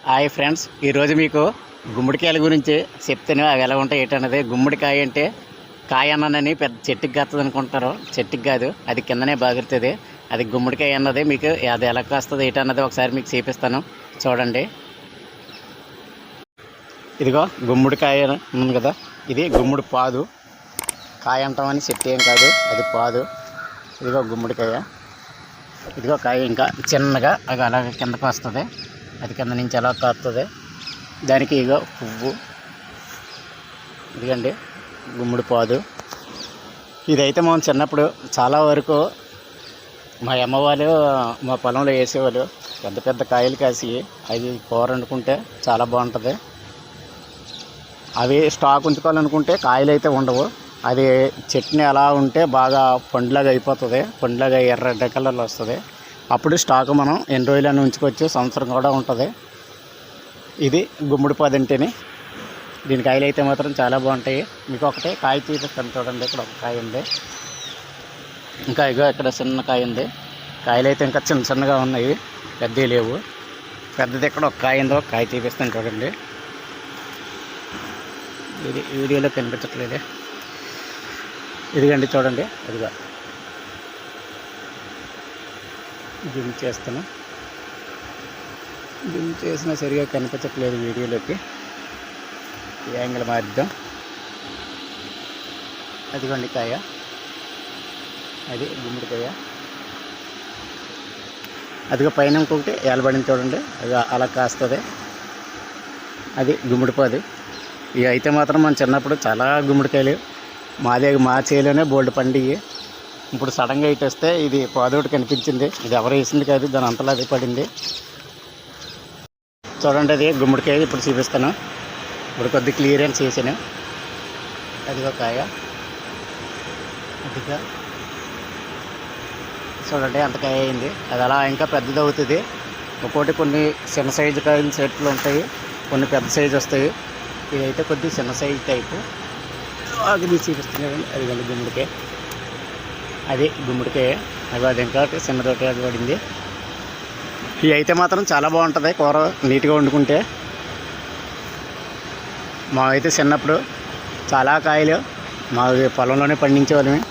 Hi friends, ఈరోజు మీకు గుమ్మడికాయల గురించి చెప్తాను. అవి ఎలా ఉంటాయి ఏంటన్నది. గుమ్మడికాయ అంటే కాయ అన్నదని పెద్ద చెట్టుకి కాస్తుంది అనుకుంటారు. చెట్టుకి కాదు, అది కిందనే బాగుతుంది. అది గుమ్మడికాయ అన్నది మీకు అది ఎలా కాస్తుంది ఏంటన్నది ఒకసారి మీకు చూపిస్తాను, చూడండి. ఇదిగో గుమ్మడికాయ ఉంది కదా, ఇది గుమ్మడి పాదు. కాయ అంటామని చెట్టు ఏం కాదు, అది పాదు. ఇదిగో గుమ్మడికాయ. ఇదిగో కాయ ఇంకా చిన్నగా అది అలాగే కిందకు వస్తుంది. అది కింద నుంచి ఎలా కాస్తుంది. దానికి ఇగో పువ్వు. ఇదిగండి గుమ్మడి పాదు. ఇదైతే మనం చిన్నప్పుడు చాలా వరకు మా అమ్మ వాళ్ళు మా పొలంలో వేసేవాళ్ళు. పెద్ద పెద్ద కాయలు కాసి అవి కూర వండుకుంటే చాలా బాగుంటుంది. అవి స్టాక్ ఉంచుకోవాలనుకుంటే కాయలు అయితే ఉండవు. అది చట్నీ ఎలా ఉంటే బాగా పండులాగా అయిపోతుంది. పండులాగా ఎర్ర కలర్లో వస్తుంది. అప్పుడు స్టాక్ మనం ఎన్ని రోజులని ఉంచుకోవచ్చు, సంవత్సరం కూడా ఉంటుంది. ఇది గుమ్మడి పాదు అంటేనే. దీని కాయలు అయితే మాత్రం చాలా బాగుంటాయి. మీకు ఒకటే కాయ చూపిస్తాను, చూడండి. ఇక్కడ ఒక కాయ ఉంది, ఇంకా ఇగో ఇక్కడ చిన్న కాయ ఉంది. కాయలు అయితే ఇంకా చిన్న చిన్నగా ఉన్నాయి, పెద్దవి లేవు. పెద్దది ఇక్కడ ఒక కాయ ఉందో, కాయ చూపిస్తాను చూడండి. ఇది వీడియోలో కనిపించట్లేదు. ఇదిగండి చూడండి, ఇదిగా జూమ్ చేస్తాను. జూమ్ చేసినా సరిగా కనిపించట్లేదు వీడియోలోకి. ఈ యాంగిల్ మార్ద్దాం. అదిగోండి కాయ, అది గుమ్మడికాయ. అదిగో పైన ఇంకొకటి ఏలబడింది చూడండి, అది అలా కాస్తుంది. అది గుమ్మడిపాదు. ఇవి అయితే మాత్రం మన చిన్నప్పుడు చాలా గుమ్మడికాయలు మా చేలోనే బోల్డ్ పండివి. ఇప్పుడు సడన్గా ఇటు వస్తే ఇది పాదోటి కనిపించింది. ఇది ఎవరు వేసింది కాదు, దాని అంతలా అది పడింది. చూడండి, అది గుమ్మడికాయ. ఇప్పుడు చూపిస్తాను. ఇప్పుడు కొద్ది క్లియరెన్స్ చేసాను. అదిగో కాయ, అదిగా చూడండి అంత కాయ అయింది. అది అలా ఇంకా పెద్దది అవుతుంది. ఒక్కోటి కొన్ని చిన్న సైజు కాయలు చెట్లు ఉంటాయి, కొన్ని పెద్ద సైజు వస్తాయి. ఇదైతే కొద్ది చిన్న సైజు టైపు. అది మీరు చూపిస్తున్నాను. అది కానీ గుమ్మడికాయ, అది గుమ్మడికాయ. అది ఇంకా చిన్న రొట్టె అది పడింది. ఇవి అయితే మాత్రం చాలా బాగుంటుంది కూర నీట్గా వండుకుంటే. మావైతే చిన్నప్పుడు చాలా కాయలు మా పొలంలోనే పండించేవాళ్ళమే.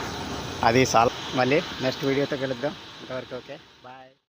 అది చాలా. మళ్ళీ నెక్స్ట్ వీడియోతో కలుద్దాం. ఇంతవరకు ఓకే, బాయ్.